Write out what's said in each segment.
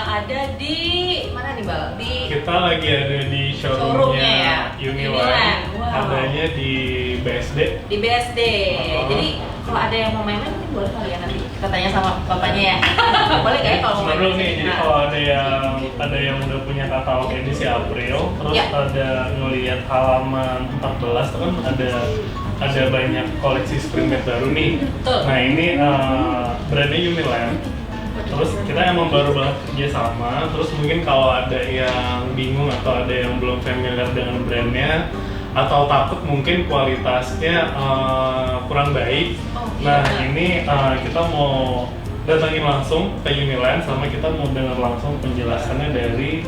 ada di mana nih Bal? Kita lagi ada di showroomnya ya? Uniland. Wow. Adanya di BSD. Di BSD. Jadi kalau ada yang mau main-main mungkin boleh kali ya, nanti kita tanya sama bapaknya ya. Boleh nggak ya kalau mau main? Seru nih, jadi kalau ada yang udah punya katalog edisi April, terus ada ngelihat halaman 14 itu kan ada banyak koleksi Springmate baru nih. Betul. Nah ini brandnya Uniland. Terus kita emang baru banget kerja sama. Terus mungkin kalau ada yang bingung atau ada yang belum familiar dengan brandnya atau takut mungkin kualitasnya kurang baik. Nah ini kita mau datangin langsung ke Uniland, sama kita mau dengar langsung penjelasannya dari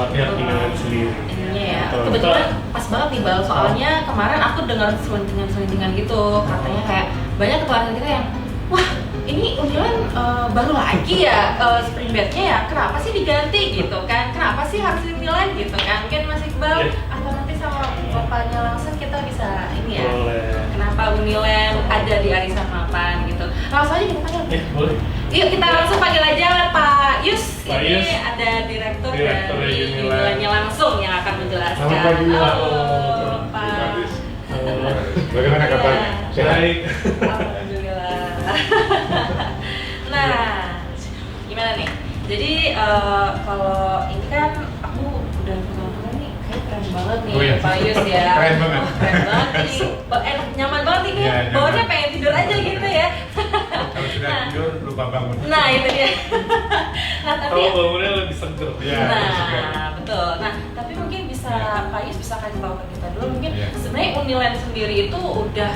pihak Uniland sendiri. Iya ya, kebetulan pas banget nih Bal, soalnya kemarin aku dengar selentingan gitu, katanya kayak banyak ketuaan kita yang wah ini Uniland baru lagi ya Springbed-nya ya, kenapa sih diganti gitu kan, kenapa sih harus Uniland gitu kan, mungkin Mas Iqbal atau nanti sama bapaknya langsung kita bisa ini ya. Boleh. Kenapa Uniland ada di Arisan Mapan gitu, langsung aja kita panggil. Boleh. Yuk kita langsung panggil aja Pak Yus. Pak ini Yus, ada direktur dari Unilandnya langsung yang akan menjelaskan. Selamat pagi. Halo Pak. Bagaimana kabarnya? Sehat? Alhamdulillah. Nah, gimana nih? Jadi kalau ini kan aku udah kenal nih, kayak keren banget nih Pak Yus ya. Keren banget. Keren banget ini, enak nyaman banget ini. Ya, Bawahnya pengen tidur aja gitu ya. Kalau sudah tidur lupa bangun. Nah itu dia. Nah tapi Kalau bangunnya lebih seger. Ya, nah betul. Nah tapi mungkin bisa Pak Yus bisa kasih tahu ke kita dulu mungkin sebenarnya Uniland sendiri itu udah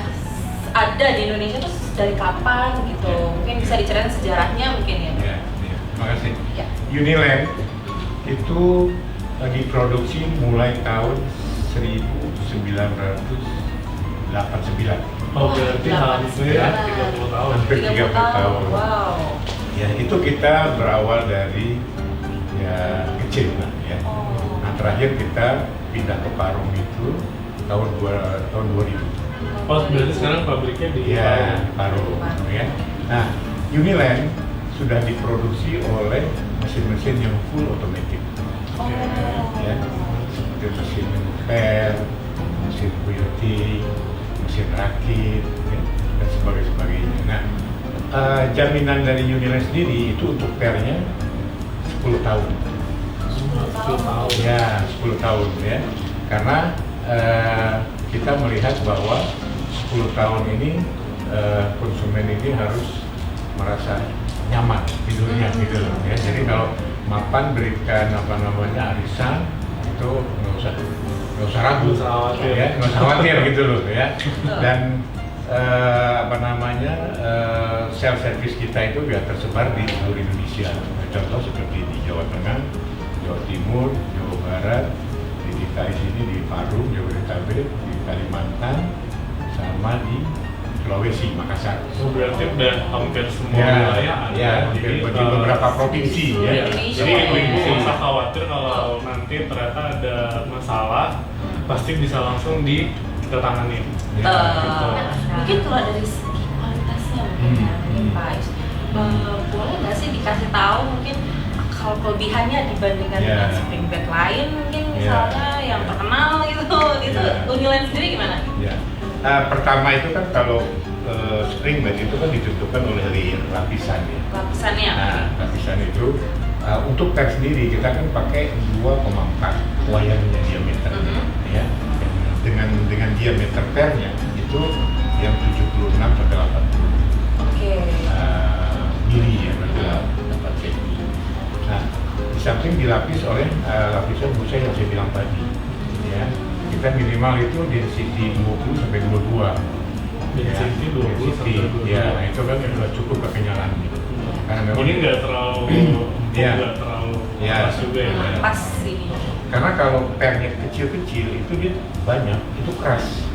ada di Indonesia tuh dari kapan gitu. Mungkin bisa diceritain sejarahnya mungkin ya. Ya, terima kasih. Ya. Uniland itu diproduksi mulai tahun 1989. Oh berarti hampir 30 tahun. Hampir 30 tahun. Wow. Ya itu kita berawal dari ya kecil lah ya. Nah terakhir kita pindah ke Parung itu tahun 2000. Oh berarti sekarang pabriknya di Parung ya. Nah Uniland sudah diproduksi oleh mesin-mesin yang full otomatis. Ya, seperti mesin pel, mesin quilting, mesin rakit, ya, dan sebagainya. Nah, jaminan dari Uniland sendiri itu untuk pernya 10 tahun. 10 tahun. Ya, 10 tahun ya. Karena kita melihat bahwa 10 tahun ini konsumen ini harus merasa nyaman tidurnya gitu loh ya. Jadi kalau mapan berikan arisan itu nggak usah ragu, nggak usah khawatir gitu loh ya. Dan sales service kita itu biar tersebar di seluruh Indonesia. Contoh seperti di Jawa Tengah, Jawa Timur, Jawa Barat, di DKI sini di Parung, Jabodetabek, di Kalimantan, sama di Sulawesi, Makassar. Oh, berarti udah hampir semua wilayah ada. Ya, di beberapa provinsi ya. Jadi ibu-ibu nggak usah khawatir kalau nanti ternyata ada masalah, pasti bisa langsung kita tanganin. Mungkin kalau dari segi kualitasnya mungkin Pak Yus, boleh nggak sih dikasih tahu mungkin kalau kelebihannya dibandingkan dengan Springbed lain mungkin misalnya yang terkenal gitu, itu Uniland sendiri gimana? Pertama itu kan kalau Springbed itu kan ditentukan oleh lapisan ya. Lapisannya. Nah, lapisan itu untuk per sendiri kita kan pakai 2,4 wayarnya diameter ya. Dengan diameter pernya itu yang 76 sampai 80 mili ya, berarti 8 cm. Nah, di samping dilapis oleh lapisan busa yang saya bilang tadi ya. Kita minimal itu density 20 sampai 22. Density 20 sampai 22. Ya, nah itu kan sudah cukup kekenyalan gitu. Karena memang ini nggak terlalu pas juga ya. Pas ini. Karena kalau pernya kecil-kecil itu dia banyak, itu keras.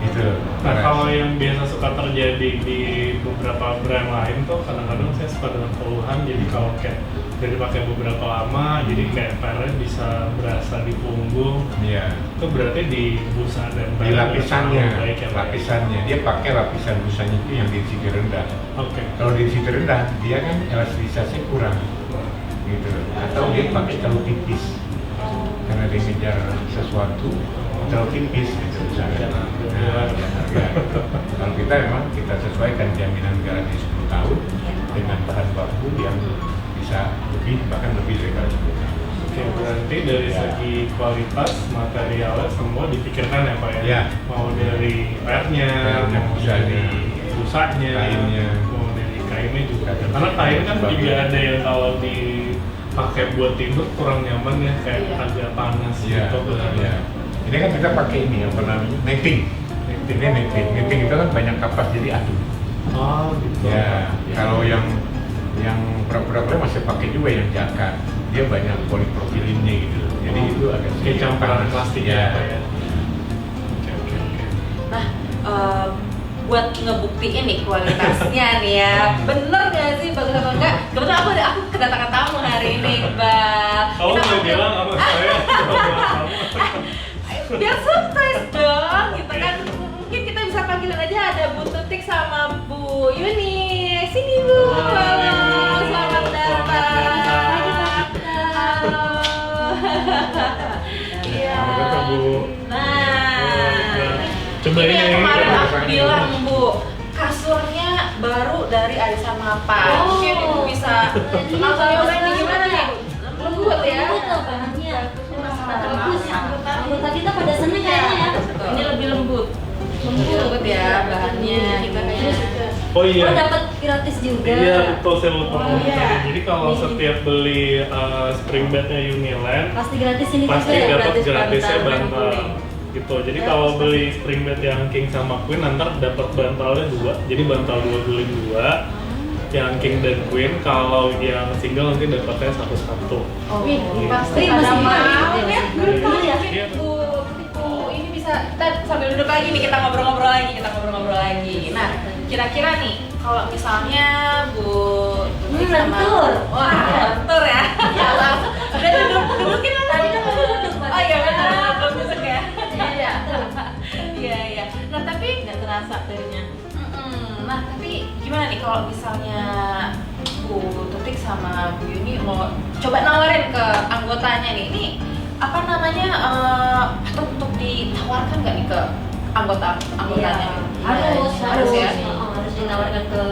Gitu. Nah, kalau yang biasa suka terjadi di beberapa brand lain tuh kadang-kadang saya suka dengan keluhan, jadi kalau kayak udah dipakai beberapa lama, jadi kayak pernya bisa berasa di punggung. Iya. Itu berarti di busa dan di lapisannya, lapisannya dia pakai lapisan busanya itu yang density rendah. Oke. Kalau density rendah, dia kan elastisasinya kurang. gitu, atau dia pakai terlalu tipis karena dia ngejar sesuatu terlalu tipis gitu misalnya. Nah, ya. Kalau kita memang kita sesuaikan jaminan garansi 10 tahun dengan bahan baku yang bisa lebih bahkan lebih dari 10 tahun. Oke, berarti dari segi kualitas materialnya semua dipikirkan ya Pak ya? Ya. Mau dari pernya, mau dari busanya, kainnya, mau dari kainnya juga. Kain. Karena kain kan Bagus. juga ada yang kalau dipakai buat tidur kurang nyaman ya, kayak agak panas Iya, gitu. iya. Ini kan kita pakai ini apa namanya netting. Ini netting itu kan banyak kapas jadi aduh. Oh gitu. Ya, kalau yang pura-pura masih pakai juga yang jakat. Dia banyak polipropilinnya gitu. Jadi itu agak Kayak sedikit campuran panas. plastik Ya. ya Pak ya? Oke. Nah, buat ngebuktiin nih kualitasnya nih ya, bener nggak sih bagus apa enggak? Kebetulan aku kedatangan tamu hari ini, Bang. Kamu mau bilang apa saya? Biar surprise dong, gitu kan? Mungkin kita bisa panggilin aja ada Bu Tutik sama Bu Yuni. Sini Bu, halo, selamat datang. Halo. Iya. Selamat datang, Bu. Nah, Coba ini yang ini, kemarin ini. aku bilang Bu, kasurnya baru dari Arisan Mapan. Mungkin Ibu bisa langsung nyobain nih, gimana nih? Lembut ya? Lembut loh bahannya. Bagus. Anggota kita pada seneng kayaknya ya. Ini lebih lembut. Lembut ya bahannya. Terus Oh iya. oh dapat gratis juga. Iya betul, saya lupa ngomong iya. tadi. Jadi kalau Ini. setiap beli spring bednya Uniland Pasti gratis ini pasti juga ya. dapat gratis gratisnya bantal dan bantal guling. gitu. Jadi kalau beli spring bed yang king sama queen nanti dapat bantalnya 2. Jadi bantal 2 guling 2. Yang king dan queen, kalau yang single nanti dapatnya satu-satu. Wih, pasti Wih, pada masih mau mahal ya. ya. Betul Iya. ya. Bu, ini bisa kita sambil duduk lagi nih, kita ngobrol-ngobrol lagi. Nah, kira-kira nih kalau misalnya Bu Tutik sama lentur. wah, lentur ya. Ya langsung. Udah dudukin lah. Tadi kan aku duduk, Pak. Oh iya benar, belum duduk ya. Iya. Iya. Nah, tapi nggak terasa tadinya. nah, tapi gimana nih kalau misalnya Bu Tutik sama Bu Yuni mau coba nawarin ke anggotanya nih, ini apa namanya patut untuk ditawarkan nggak nih ke anggotanya? Harus ya. harus ditawarkan ke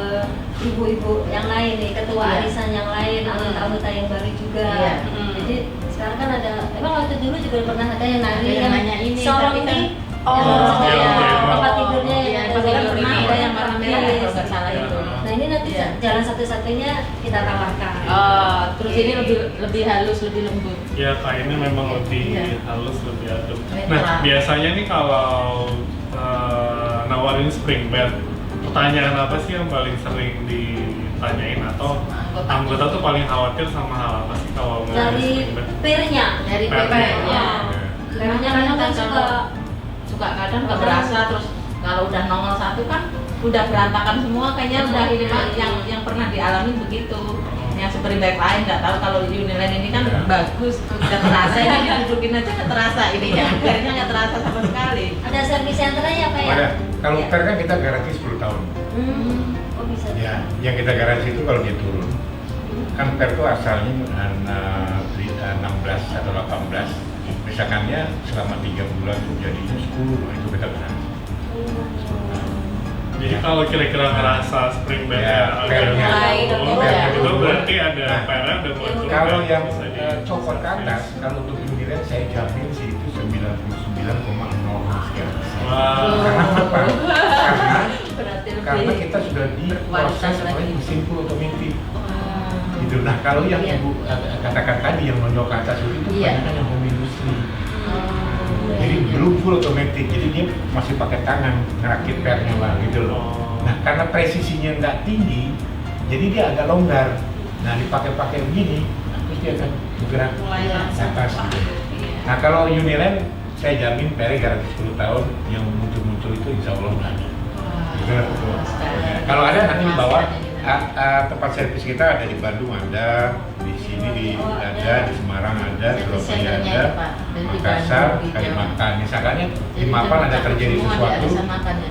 ibu-ibu yang lain nih, ketua Iya. arisan yang lain, anggota-anggota yang baru juga. Iya. Jadi sekarang kan ada, emang waktu dulu juga pernah ada yang Ada yang nanya ini, sorong tapi kan nih. Oh, yang tempat tidurnya Iya, yang pasti kan baru pernah ini. ada yang warna merah ya, kalau nggak salah Iya. itu. Nah ini nanti Iya. jalan satu-satunya kita tawarkan. Terus ini lebih halus, lebih lembut. Ya kainnya memang lebih Iya. halus, lebih adem. Netral. Nah biasanya nih kalau nawarin spring bed, pertanyaan apa sih yang paling sering ditanyain atau anggota tuh paling khawatir sama hal apa sih kalau mau Dari spring bed? pirnya. Dari Pernya. PP-nya. Pirnya kadang kan suka kadang nggak berasa, terus kalau udah nongol satu kan udah berantakan semua, kayaknya udah ini mah yang pernah dialami begitu. Yang spring bed lain nggak tahu, kalau Uniland ini kan Ya. bagus, nggak terasa, ini didudukin aja nggak terasa ininya, akhirnya nggak terasa sama sekali. ada service centernya apa ya? Ada. Kalau Iya. per kan kita garansi 10 tahun. Oh bisa. Ya, yang kita garansi itu kalau dia turun. Kan per itu asalnya 16 atau 18. Misalkannya selama 3 bulan itu jadinya 10, nah itu kita garansi. Jadi kalau kira-kira ngerasa spring bed Ya, agak pernya. turun, Pernya itu turun. berarti ada Nah, pernya udah mulai turun. Kalau kan? yang Bisa di- copot ke atas, kalau untuk Uniland saya jamin sih itu 99,0 sekian. Wah. Karena apa? Berarti Karena lebih kita sudah di berkualitas proses lagi. oleh mesin full otomatis. Gitu. Nah kalau yang Iya. ibu katakan tadi yang nonjol ke atas itu Iya. kebanyakan yang home industry. Jadi belum full otomatis, jadi dia masih pakai tangan ngerakit pernya bang gitu loh. Oh. Nah karena presisinya nggak tinggi, jadi dia agak longgar. Nah dipakai-pakai begini, nah, terus dia akan bergerak Mulai ke langsung. atas gitu. Nah kalau Uniland saya jamin pernya garansi 10 tahun, yang muncul-muncul itu insya Allah nggak ada. Gitu lah. Kalau ada nanti dibawa. Tempat servis kita ada di Bandung ada, di sini ada, di Semarang ada, di Surabaya ada, Makassar, Kalimantan. Misalkannya di Mapan ada terjadi sesuatu,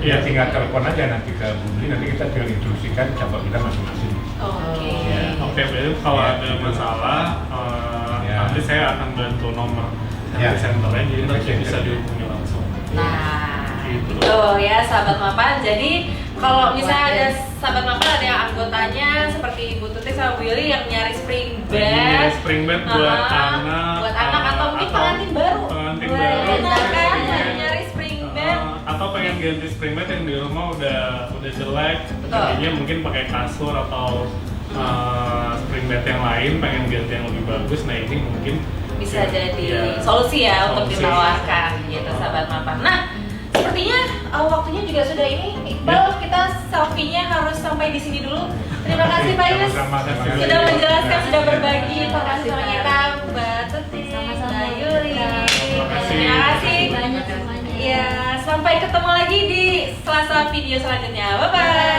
Iya. ya tinggal telepon aja nanti ke Budi, nanti kita tinggal instruksikan cabang kita masing-masing. Oke. Ya. Oke, berarti kalau Ya, ada gitu. masalah saya akan bantu nomor Ya. senternya, jadi nanti Bisa bisa jadi. dihubungi langsung. Nah, Gitu. tuh ya sahabat mapan. Jadi kalau misalnya ada sahabat mapan ada yang anggotanya seperti Bu Tuti sama Bu Yuli yang nyari spring bed, Spring bed buat anak, buat anak atau mungkin pengantin baru. pengantin Wah, baru, enak kan spring bed. nyari spring bed. Atau pengen ganti spring bed yang di rumah udah jelek, Betul. jadinya mungkin pakai kasur atau spring bed yang lain, pengen ganti yang lebih bagus. Nah ini mungkin Bisa jadi ya, solusi ya untuk solusi. ditawarkan gitu sahabat mapan. Nah, sepertinya waktunya juga sudah ini. Iqbal, kita selfie-nya harus sampai di sini dulu. Terima kasih Pak Yus Sama-sama, terima kasih. sudah menjelaskan, sudah berbagi Terima informasi kasih, sama Pak. kita, Mbak Tuti, Sama-sama, Mbak Yuli. Terima kasih. Terima kasih. banyak semuanya. Ya, sampai ketemu lagi di Selasa video selanjutnya. Bye bye.